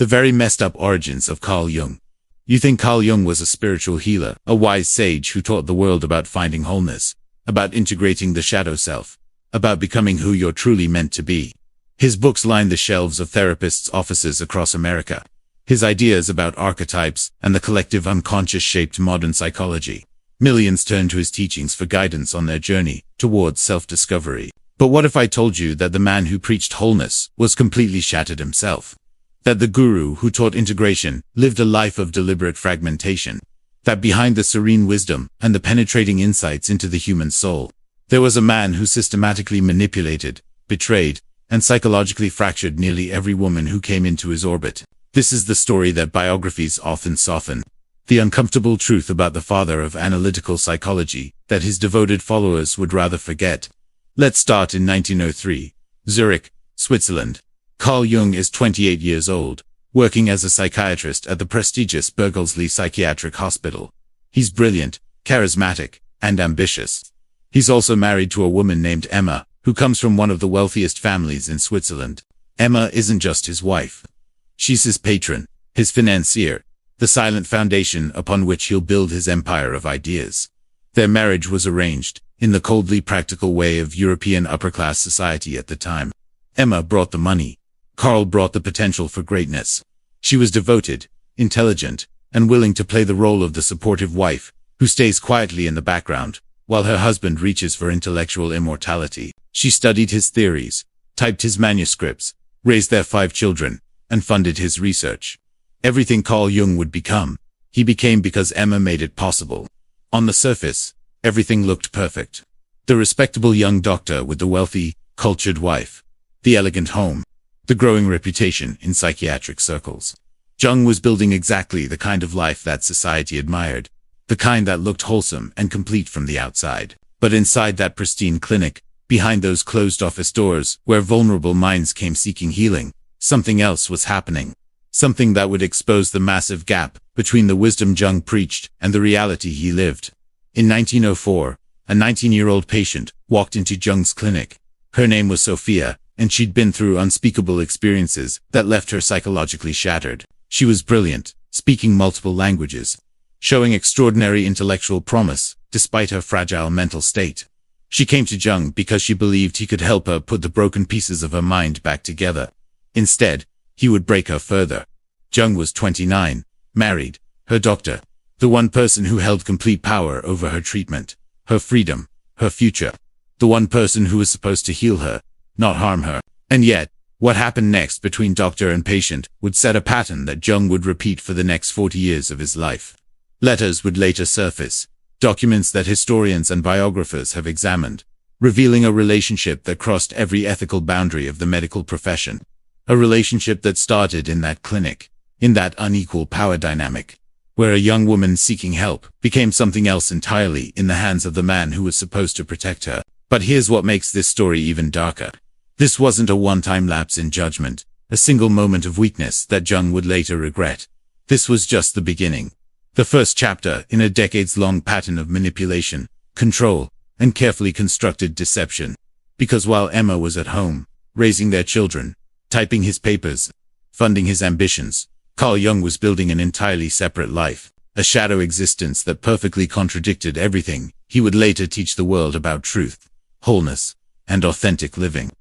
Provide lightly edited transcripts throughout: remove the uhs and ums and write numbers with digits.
The very messed up origins of Carl Jung. You think Carl Jung was a spiritual healer, a wise sage who taught the world about finding wholeness, about integrating the shadow self, about becoming who you're truly meant to be. His books line the shelves of therapists' offices across America. His ideas about archetypes and the collective unconscious shaped modern psychology. Millions turn to his teachings for guidance on their journey towards self-discovery. But what if I told you that the man who preached wholeness was completely shattered himself? That the guru who taught integration lived a life of deliberate fragmentation? That behind the serene wisdom and the penetrating insights into the human soul, there was a man who systematically manipulated, betrayed, and psychologically fractured nearly every woman who came into his orbit. This is the story that biographies often soften. The uncomfortable truth about the father of analytical psychology that his devoted followers would rather forget. Let's start in 1903, Zurich, Switzerland. Carl Jung is 28 years old, working as a psychiatrist at the prestigious Bergelsli Psychiatric Hospital. He's brilliant, charismatic, and ambitious. He's also married to a woman named Emma, who comes from one of the wealthiest families in Switzerland. Emma isn't just his wife. She's his patron, his financier, the silent foundation upon which he'll build his empire of ideas. Their marriage was arranged in the coldly practical way of European upper-class society at the time. Emma brought the money. Carl brought the potential for greatness. She was devoted, intelligent, and willing to play the role of the supportive wife, who stays quietly in the background, while her husband reaches for intellectual immortality. She studied his theories, typed his manuscripts, raised their 5 children, and funded his research. Everything Carl Jung would become, he became because Emma made it possible. On the surface, everything looked perfect. The respectable young doctor with the wealthy, cultured wife. The elegant home. The growing reputation in psychiatric circles. Jung was building exactly the kind of life that society admired. The kind that looked wholesome and complete from the outside. But inside that pristine clinic, behind those closed office doors where vulnerable minds came seeking healing, something else was happening. Something that would expose the massive gap between the wisdom Jung preached and the reality he lived. In 1904, a 19-year-old patient walked into Jung's clinic. Her name was Sophia, and she'd been through unspeakable experiences that left her psychologically shattered. She was brilliant, speaking multiple languages, showing extraordinary intellectual promise, despite her fragile mental state. She came to Jung because she believed he could help her put the broken pieces of her mind back together. Instead, he would break her further. Jung was 29, married, her doctor, the one person who held complete power over her treatment, her freedom, her future, the one person who was supposed to heal her, not harm her. And yet, what happened next between doctor and patient would set a pattern that Jung would repeat for the next 40 years of his life. Letters would later surface, documents that historians and biographers have examined, revealing a relationship that crossed every ethical boundary of the medical profession. A relationship that started in that clinic, in that unequal power dynamic, where a young woman seeking help became something else entirely in the hands of the man who was supposed to protect her. But here's what makes this story even darker. This wasn't a one-time lapse in judgment, a single moment of weakness that Jung would later regret. This was just the beginning. The first chapter in a decades-long pattern of manipulation, control, and carefully constructed deception. Because while Emma was at home, raising their children, typing his papers, funding his ambitions, Carl Jung was building an entirely separate life, a shadow existence that perfectly contradicted everything he would later teach the world about truth, wholeness, and authentic living.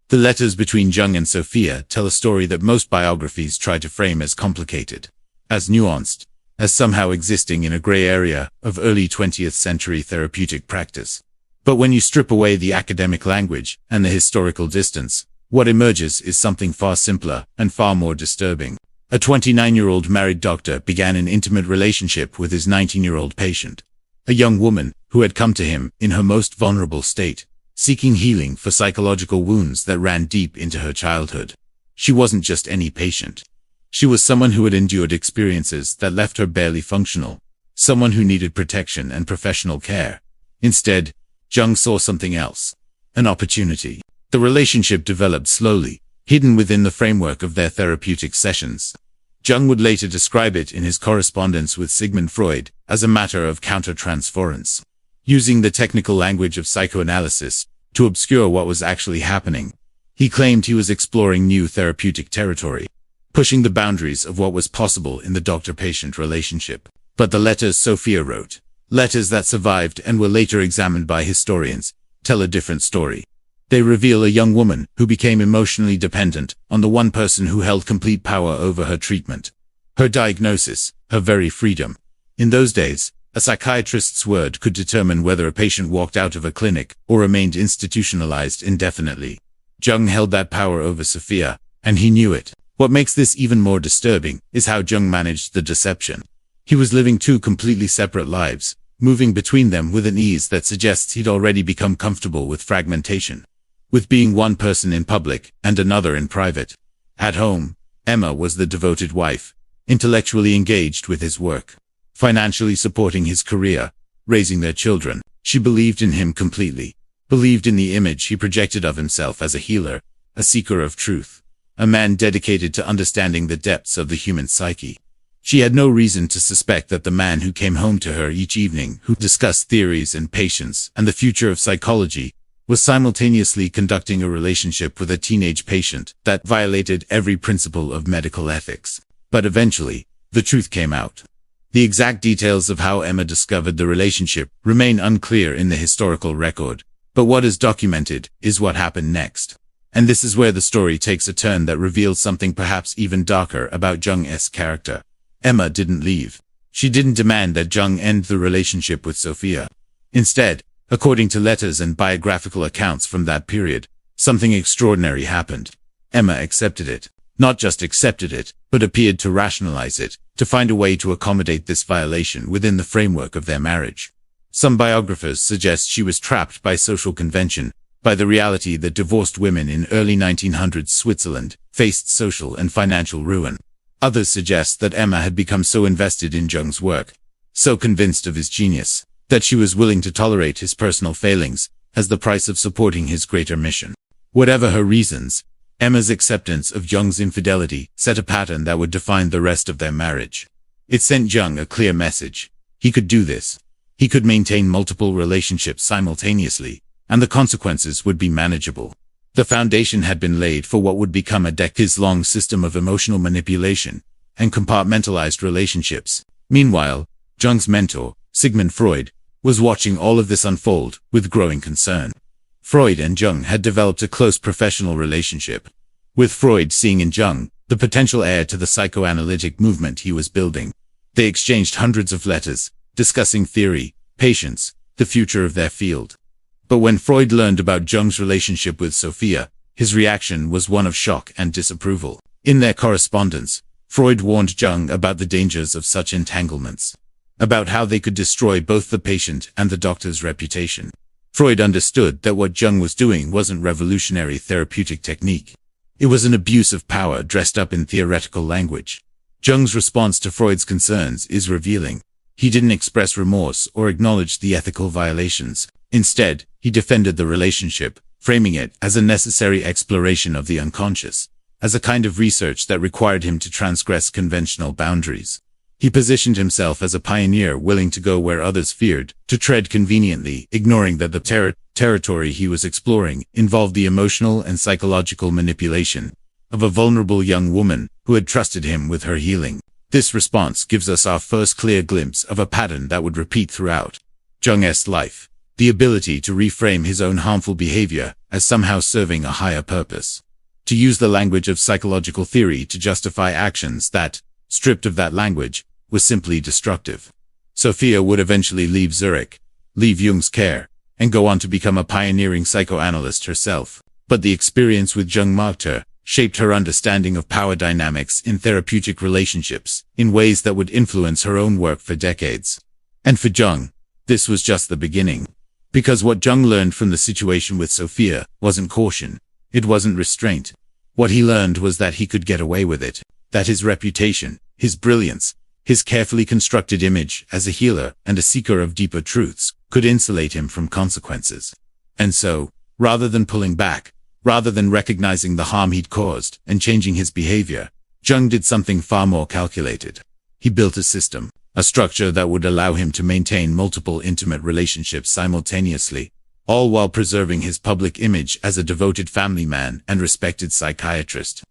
The letters between Jung and Sophia tell a story that most biographies try to frame as complicated, as nuanced, as somehow existing in a gray area of early 20th century therapeutic practice. But when you strip away the academic language and the historical distance, what emerges is something far simpler and far more disturbing. A 29-year-old married doctor began an intimate relationship with his 19-year-old patient, a young woman who had come to him in her most vulnerable state, seeking healing for psychological wounds that ran deep into her childhood. She wasn't just any patient. She was someone who had endured experiences that left her barely functional, someone who needed protection and professional care. Instead, Jung saw something else, an opportunity. The relationship developed slowly, hidden within the framework of their therapeutic sessions. Jung would later describe it in his correspondence with Sigmund Freud as a matter of countertransference, using the technical language of psychoanalysis to obscure what was actually happening. He claimed he was exploring new therapeutic territory, pushing the boundaries of what was possible in the doctor-patient relationship. But the letters Sophia wrote, letters that survived and were later examined by historians, tell a different story. They reveal a young woman who became emotionally dependent on the one person who held complete power over her treatment, her diagnosis, her very freedom. In those days, a psychiatrist's word could determine whether a patient walked out of a clinic or remained institutionalized indefinitely. Jung held that power over Sophia, and he knew it. What makes this even more disturbing is how Jung managed the deception. He was living two completely separate lives, moving between them with an ease that suggests he'd already become comfortable with fragmentation, with being one person in public and another in private. At home, Emma was the devoted wife, intellectually engaged with his work, financially supporting his career, raising their children. She believed in him completely, believed in the image he projected of himself as a healer, a seeker of truth, a man dedicated to understanding the depths of the human psyche. She had no reason to suspect that the man who came home to her each evening, who discussed theories and patience and the future of psychology, was simultaneously conducting a relationship with a teenage patient that violated every principle of medical ethics. But eventually, the truth came out. The exact details of how Emma discovered the relationship remain unclear in the historical record, but what is documented is what happened next. And this is where the story takes a turn that reveals something perhaps even darker about Jung's character. Emma didn't leave. She didn't demand that Jung end the relationship with Sophia. Instead, according to letters and biographical accounts from that period, something extraordinary happened. Emma accepted it. Not just accepted it, but appeared to rationalize it, to find a way to accommodate this violation within the framework of their marriage. Some biographers suggest she was trapped by social convention, by the reality that divorced women in early 1900s Switzerland faced social and financial ruin. Others suggest that Emma had become so invested in Jung's work, so convinced of his genius, that she was willing to tolerate his personal failings as the price of supporting his greater mission. Whatever her reasons, Emma's acceptance of Jung's infidelity set a pattern that would define the rest of their marriage. It sent Jung a clear message. He could do this. He could maintain multiple relationships simultaneously, and the consequences would be manageable. The foundation had been laid for what would become a decades-long system of emotional manipulation and compartmentalized relationships. Meanwhile, Jung's mentor, Sigmund Freud, was watching all of this unfold with growing concern. Freud and Jung had developed a close professional relationship, with Freud seeing in Jung the potential heir to the psychoanalytic movement he was building. They exchanged hundreds of letters, discussing theory, patience, the future of their field. But when Freud learned about Jung's relationship with Sophia, his reaction was one of shock and disapproval. In their correspondence, Freud warned Jung about the dangers of such entanglements, about how they could destroy both the patient and the doctor's reputation. Freud understood that what Jung was doing wasn't revolutionary therapeutic technique. It was an abuse of power dressed up in theoretical language. Jung's response to Freud's concerns is revealing. He didn't express remorse or acknowledge the ethical violations. Instead, he defended the relationship, framing it as a necessary exploration of the unconscious, as a kind of research that required him to transgress conventional boundaries. He positioned himself as a pioneer willing to go where others feared, to tread conveniently, ignoring that the territory he was exploring involved the emotional and psychological manipulation of a vulnerable young woman who had trusted him with her healing. This response gives us our first clear glimpse of a pattern that would repeat throughout Jung's life, the ability to reframe his own harmful behavior as somehow serving a higher purpose, to use the language of psychological theory to justify actions that, stripped of that language, was simply destructive. Sophia would eventually leave Zurich, leave Jung's care, and go on to become a pioneering psychoanalyst herself. But the experience with Jung marked her, shaped her understanding of power dynamics in therapeutic relationships in ways that would influence her own work for decades. And for Jung, this was just the beginning. Because what Jung learned from the situation with Sophia wasn't caution. It wasn't restraint. What he learned was that he could get away with it, that his reputation, his brilliance, his carefully constructed image as a healer and a seeker of deeper truths could insulate him from consequences. And so, rather than pulling back, rather than recognizing the harm he'd caused and changing his behavior, Jung did something far more calculated. He built a system, a structure that would allow him to maintain multiple intimate relationships simultaneously, all while preserving his public image as a devoted family man and respected psychiatrist.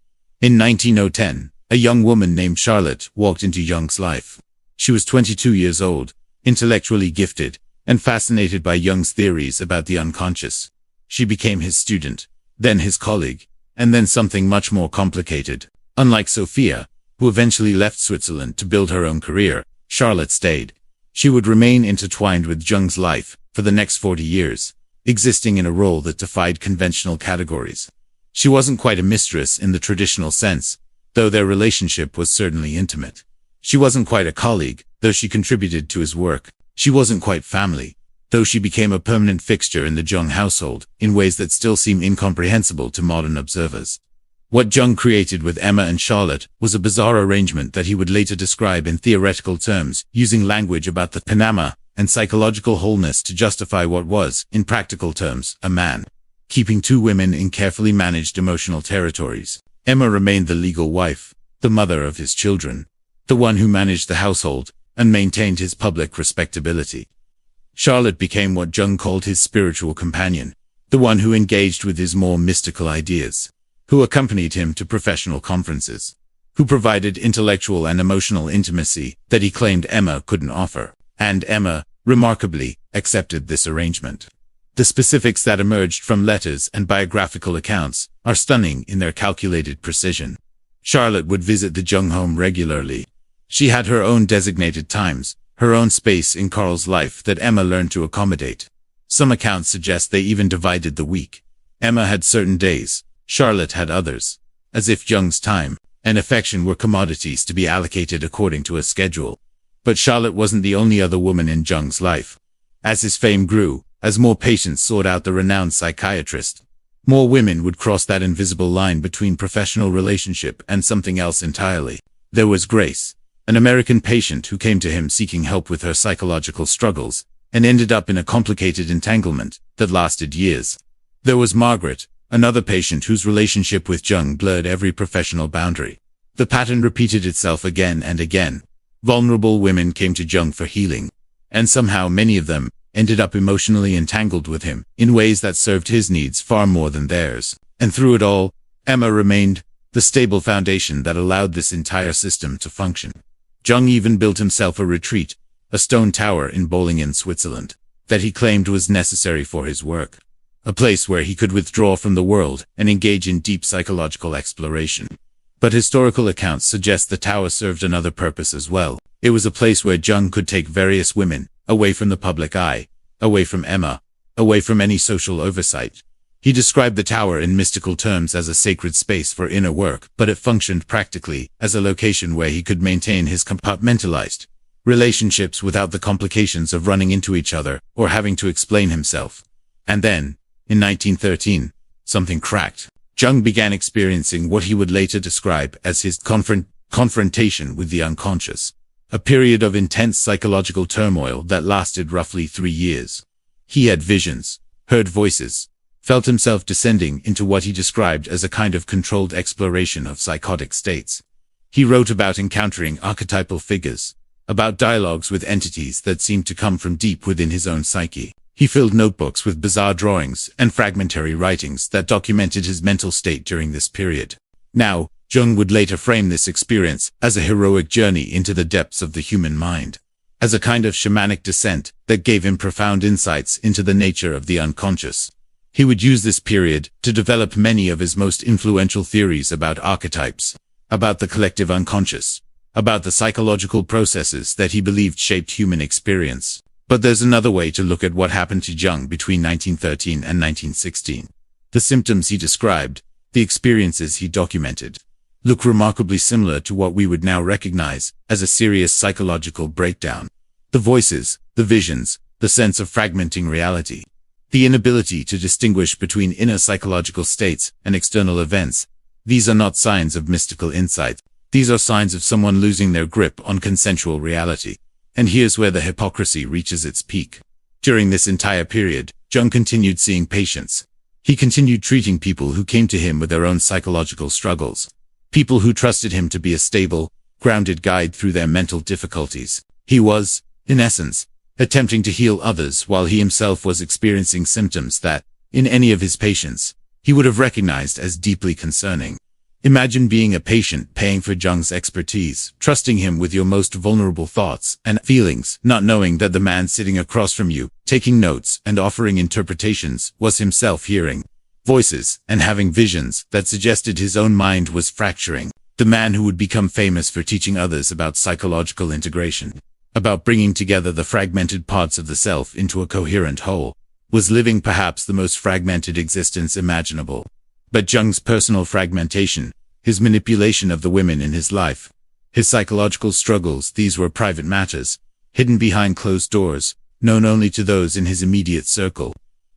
In 1910, a young woman named Charlotte walked into Jung's life. She was 22 years old, intellectually gifted, and fascinated by Jung's theories about the unconscious. She became his student, then his colleague, and then something much more complicated. Unlike Sophia, who eventually left Switzerland to build her own career, Charlotte stayed. She would remain intertwined with Jung's life for the next 40 years, existing in a role that defied conventional categories. She wasn't quite a mistress in the traditional sense, though their relationship was certainly intimate. She wasn't quite a colleague, though she contributed to his work. She wasn't quite family, though she became a permanent fixture in the Jung household in ways that still seem incomprehensible to modern observers. What Jung created with Emma and Charlotte was a bizarre arrangement that he would later describe in theoretical terms, using language about the Panama and psychological wholeness to justify what was, in practical terms, a man. Keeping two women in carefully managed emotional territories. Emma remained the legal wife, the mother of his children, the one who managed the household and maintained his public respectability. Charlotte became what Jung called his spiritual companion, the one who engaged with his more mystical ideas, who accompanied him to professional conferences, who provided intellectual and emotional intimacy that he claimed Emma couldn't offer. And Emma, remarkably, accepted this arrangement. The specifics that emerged from letters and biographical accounts are stunning in their calculated precision. Charlotte would visit the Jung home regularly. She had her own designated times, her own space in Carl's life that Emma learned to accommodate. Some accounts suggest they even divided the week. Emma had certain days, Charlotte had others, as if Jung's time and affection were commodities to be allocated according to a schedule. But Charlotte wasn't the only other woman in Jung's life. As his fame grew, as more patients sought out the renowned psychiatrist, more women would cross that invisible line between professional relationship and something else entirely. There was Grace, an American patient who came to him seeking help with her psychological struggles, and ended up in a complicated entanglement that lasted years. There was Margaret, another patient whose relationship with Jung blurred every professional boundary. The pattern repeated itself again and again. Vulnerable women came to Jung for healing, and somehow many of them ended up emotionally entangled with him in ways that served his needs far more than theirs. And through it all, Emma remained the stable foundation that allowed this entire system to function. Jung even built himself a retreat, a stone tower in Bollingen, Switzerland, that he claimed was necessary for his work. A place where he could withdraw from the world and engage in deep psychological exploration. But historical accounts suggest the tower served another purpose as well. It was a place where Jung could take various women, away from the public eye, away from Emma, away from any social oversight. He described the tower in mystical terms as a sacred space for inner work, but it functioned practically as a location where he could maintain his compartmentalized relationships without the complications of running into each other or having to explain himself. And then, in 1913, something cracked. Jung began experiencing what he would later describe as his confrontation with the unconscious, a period of intense psychological turmoil that lasted roughly 3 years. He had visions, heard voices, felt himself descending into what he described as a kind of controlled exploration of psychotic states. He wrote about encountering archetypal figures, about dialogues with entities that seemed to come from deep within his own psyche. He filled notebooks with bizarre drawings and fragmentary writings that documented his mental state during this period. Now, Jung would later frame this experience as a heroic journey into the depths of the human mind, as a kind of shamanic descent that gave him profound insights into the nature of the unconscious. He would use this period to develop many of his most influential theories about archetypes, about the collective unconscious, about the psychological processes that he believed shaped human experience. But there's another way to look at what happened to Jung between 1913 and 1916. The symptoms he described, the experiences he documented, look remarkably similar to what we would now recognize as a serious psychological breakdown. The voices, the visions, the sense of fragmenting reality, the inability to distinguish between inner psychological states and external events, these are not signs of mystical insight. These are signs of someone losing their grip on consensual reality. And here's where the hypocrisy reaches its peak. During this entire period, Jung continued seeing patients. He continued treating people who came to him with their own psychological struggles. People who trusted him to be a stable, grounded guide through their mental difficulties. He was, in essence, attempting to heal others while he himself was experiencing symptoms that, in any of his patients, he would have recognized as deeply concerning. Imagine being a patient paying for Jung's expertise, trusting him with your most vulnerable thoughts and feelings, not knowing that the man sitting across from you, taking notes and offering interpretations, was himself hearing voices and having visions that suggested his own mind was fracturing. The man who would become famous for teaching others about psychological integration, about bringing together the fragmented parts of the self into a coherent whole, was living perhaps the most fragmented existence imaginable. But Jung's personal fragmentation, his manipulation of the women in his life, his psychological struggles, these were private matters, hidden behind closed doors, known only to those in his immediate circle.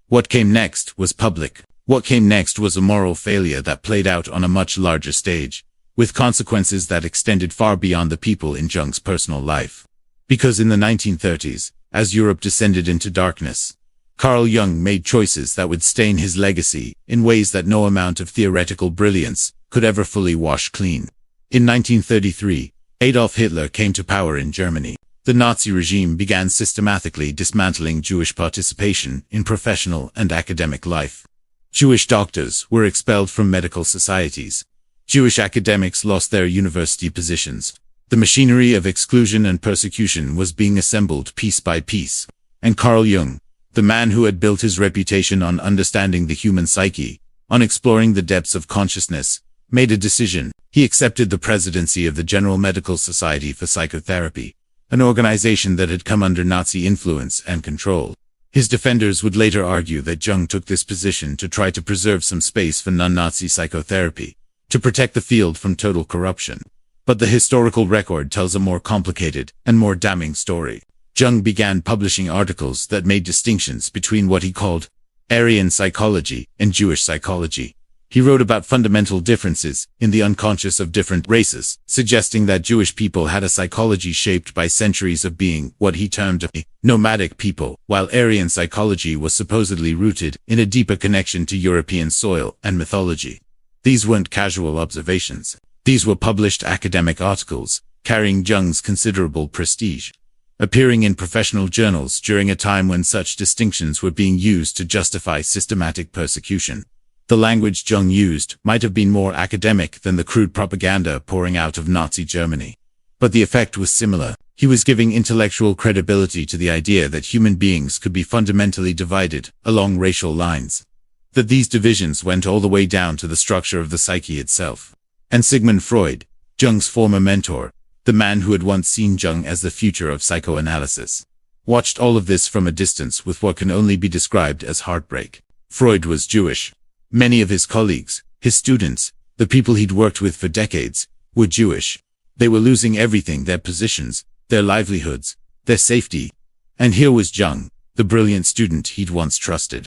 What came next was public. What came next was a moral failure that played out on a much larger stage, with consequences that extended far beyond the people in Jung's personal life. Because in the 1930s, as Europe descended into darkness, Carl Jung made choices that would stain his legacy in ways that no amount of theoretical brilliance could ever fully wash clean. In 1933, Adolf Hitler came to power in Germany. The Nazi regime began systematically dismantling Jewish participation in professional and academic life. Jewish doctors were expelled from medical societies. Jewish academics lost their university positions. The machinery of exclusion and persecution was being assembled piece by piece. And Carl Jung, the man who had built his reputation on understanding the human psyche, on exploring the depths of consciousness, made a decision. He accepted the presidency of the General Medical Society for Psychotherapy, an organization that had come under Nazi influence and control. His defenders would later argue that Jung took this position to try to preserve some space for non-Nazi psychotherapy, to protect the field from total corruption. But the historical record tells a more complicated and more damning story. Jung began publishing articles that made distinctions between what he called Aryan psychology and Jewish psychology. He wrote about fundamental differences in the unconscious of different races, suggesting that Jewish people had a psychology shaped by centuries of being what he termed a nomadic people, while Aryan psychology was supposedly rooted in a deeper connection to European soil and mythology. These weren't casual observations. These were published academic articles, carrying Jung's considerable prestige, appearing in professional journals during a time when such distinctions were being used to justify systematic persecution. The language Jung used might have been more academic than the crude propaganda pouring out of Nazi Germany. But the effect was similar. He was giving intellectual credibility to the idea that human beings could be fundamentally divided along racial lines, that these divisions went all the way down to the structure of the psyche itself. And Sigmund Freud, Jung's former mentor, the man who had once seen Jung as the future of psychoanalysis, watched all of this from a distance with what can only be described as heartbreak. Freud was Jewish. Many of his colleagues, his students, the people he'd worked with for decades, were Jewish. They were losing everything, their positions, their livelihoods, their safety. And here was Jung, the brilliant student he'd once trusted,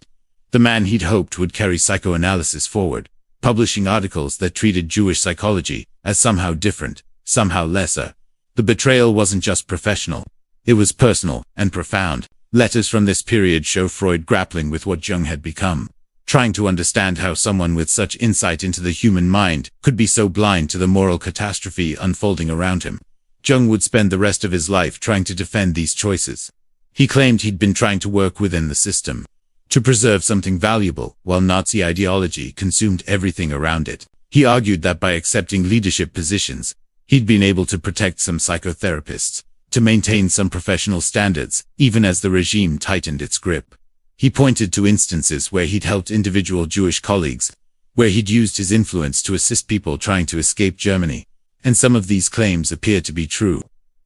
the man he'd hoped would carry psychoanalysis forward, publishing articles that treated Jewish psychology as somehow different, somehow lesser. The betrayal wasn't just professional. It was personal and profound. Letters from this period show Freud grappling with what Jung had become, trying to understand how someone with such insight into the human mind could be so blind to the moral catastrophe unfolding around him. Jung would spend the rest of his life trying to defend these choices. He claimed he'd been trying to work within the system, to preserve something valuable, while Nazi ideology consumed everything around it. He argued that by accepting leadership positions, he'd been able to protect some psychotherapists, to maintain some professional standards, even as the regime tightened its grip. He pointed to instances where he'd helped individual Jewish colleagues, where he'd used his influence to assist people trying to escape Germany. And some of these claims appear to be true.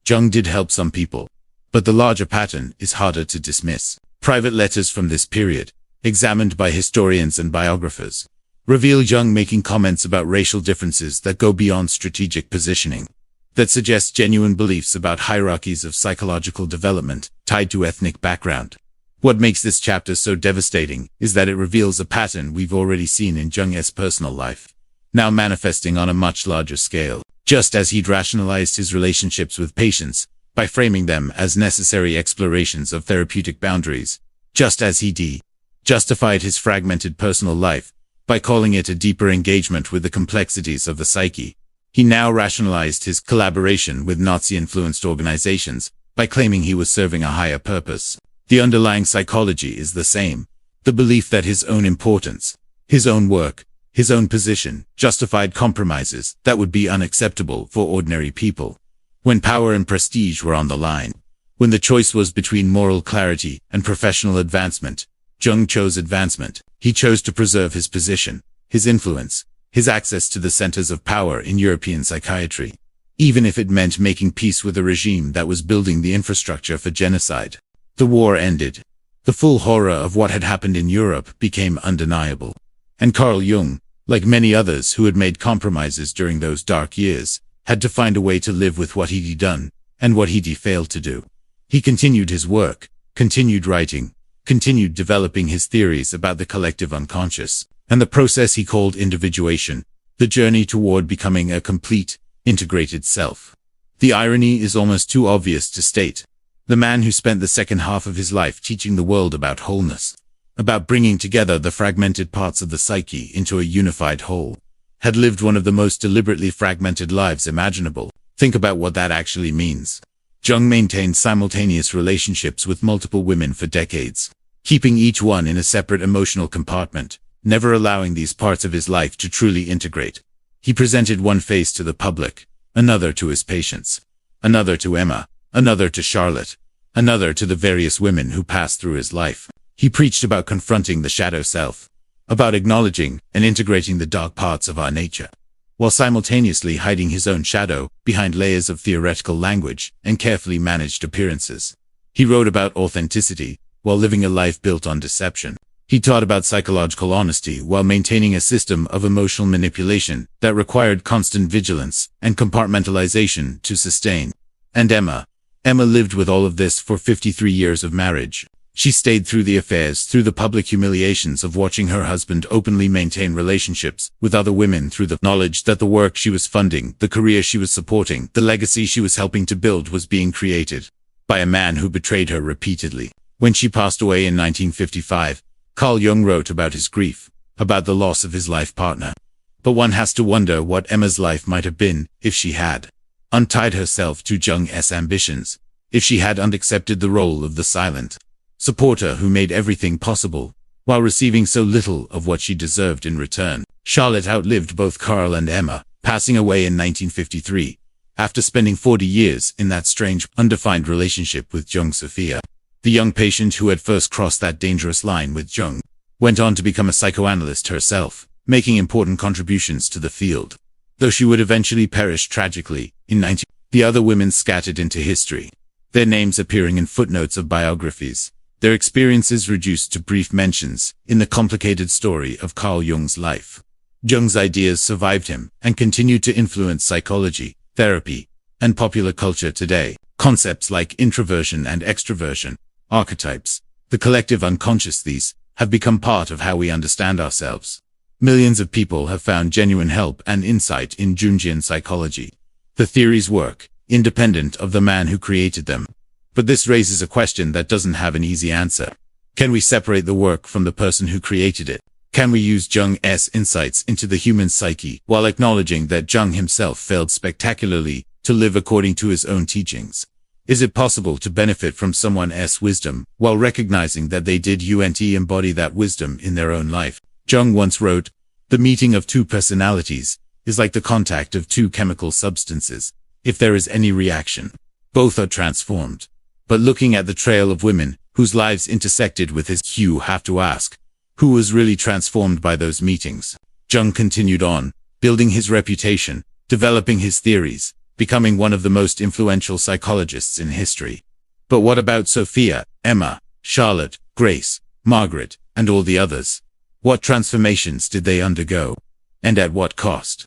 Jung did help some people, but the larger pattern is harder to dismiss. Private letters from this period, examined by historians and biographers, reveal Jung making comments about racial differences that go beyond strategic positioning, that suggest genuine beliefs about hierarchies of psychological development tied to ethnic background. What makes this chapter so devastating is that it reveals a pattern we've already seen in Jung's personal life, now manifesting on a much larger scale. Just as he'd rationalized his relationships with patients by framing them as necessary explorations of therapeutic boundaries, just as he justified his fragmented personal life by calling it a deeper engagement with the complexities of the psyche, he now rationalized his collaboration with Nazi-influenced organizations by claiming he was serving a higher purpose. The underlying psychology is the same, the belief that his own importance, his own work, his own position, justified compromises that would be unacceptable for ordinary people. When power and prestige were on the line, when the choice was between moral clarity and professional advancement, Jung chose advancement. He chose to preserve his position, his influence, his access to the centers of power in European psychiatry, even if it meant making peace with a regime that was building the infrastructure for genocide. The war ended. The full horror of what had happened in Europe became undeniable. And Carl Jung, like many others who had made compromises during those dark years, had to find a way to live with what he'd done and what he'd failed to do. He continued his work, continued writing, continued developing his theories about the collective unconscious, and the process he called individuation, the journey toward becoming a complete, integrated self. The irony is almost too obvious to state. The man who spent the second half of his life teaching the world about wholeness, about bringing together the fragmented parts of the psyche into a unified whole, had lived one of the most deliberately fragmented lives imaginable. Think about what that actually means. Jung maintained simultaneous relationships with multiple women for decades, keeping each one in a separate emotional compartment, never allowing these parts of his life to truly integrate. He presented one face to the public, another to his patients, another to Emma, another to Charlotte, another to the various women who passed through his life. He preached about confronting the shadow self, about acknowledging and integrating the dark parts of our nature, while simultaneously hiding his own shadow behind layers of theoretical language and carefully managed appearances. He wrote about authenticity while living a life built on deception. He taught about psychological honesty while maintaining a system of emotional manipulation that required constant vigilance and compartmentalization to sustain. And Emma lived with all of this for 53 years of marriage. She stayed through the affairs, through the public humiliations of watching her husband openly maintain relationships with other women, through the knowledge that the work she was funding, the career she was supporting, the legacy she was helping to build was being created by a man who betrayed her repeatedly. When she passed away in 1955, Carl Jung wrote about his grief, about the loss of his life partner. But one has to wonder what Emma's life might have been if she had untied herself to Jung's ambitions, if she had unaccepted the role of the silent supporter who made everything possible, while receiving so little of what she deserved in return. Charlotte outlived both Carl and Emma, passing away in 1953, after spending 40 years in that strange, undefined relationship with Jung Sophia. The young patient who had first crossed that dangerous line with Jung went on to become a psychoanalyst herself, making important contributions to the field. Though she would eventually perish tragically in 19... The other women scattered into history, their names appearing in footnotes of biographies, their experiences reduced to brief mentions in the complicated story of Carl Jung's life. Jung's ideas survived him and continue to influence psychology, therapy, and popular culture today. Concepts like introversion and extroversion, archetypes, the collective unconscious, these have become part of how we understand ourselves. Millions of people have found genuine help and insight in Jungian psychology. The theories work, independent of the man who created them. But this raises a question that doesn't have an easy answer. Can we separate the work from the person who created it? Can we use Jung's insights into the human psyche while acknowledging that Jung himself failed spectacularly to live according to his own teachings? Is it possible to benefit from someone's wisdom while recognizing that they didn't embody that wisdom in their own life? Jung once wrote, "The meeting of two personalities is like the contact of two chemical substances. If there is any reaction, both are transformed." But looking at the trail of women whose lives intersected with his, you have to ask, who was really transformed by those meetings? Jung continued on, building his reputation, developing his theories, becoming one of the most influential psychologists in history. But what about Sophia, Emma, Charlotte, Grace, Margaret, and all the others? What transformations did they undergo? And at what cost?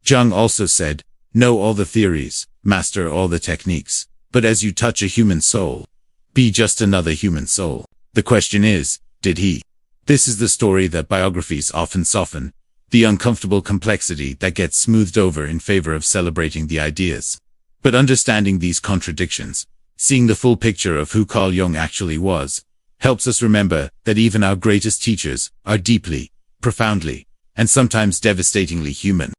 Jung also said, "Know all the theories, master all the techniques, but as you touch a human soul, be just another human soul." The question is, did he? This is the story that biographies often soften, the uncomfortable complexity that gets smoothed over in favor of celebrating the ideas. But understanding these contradictions, seeing the full picture of who Carl Jung actually was, helps us remember that even our greatest teachers are deeply, profoundly, and sometimes devastatingly human.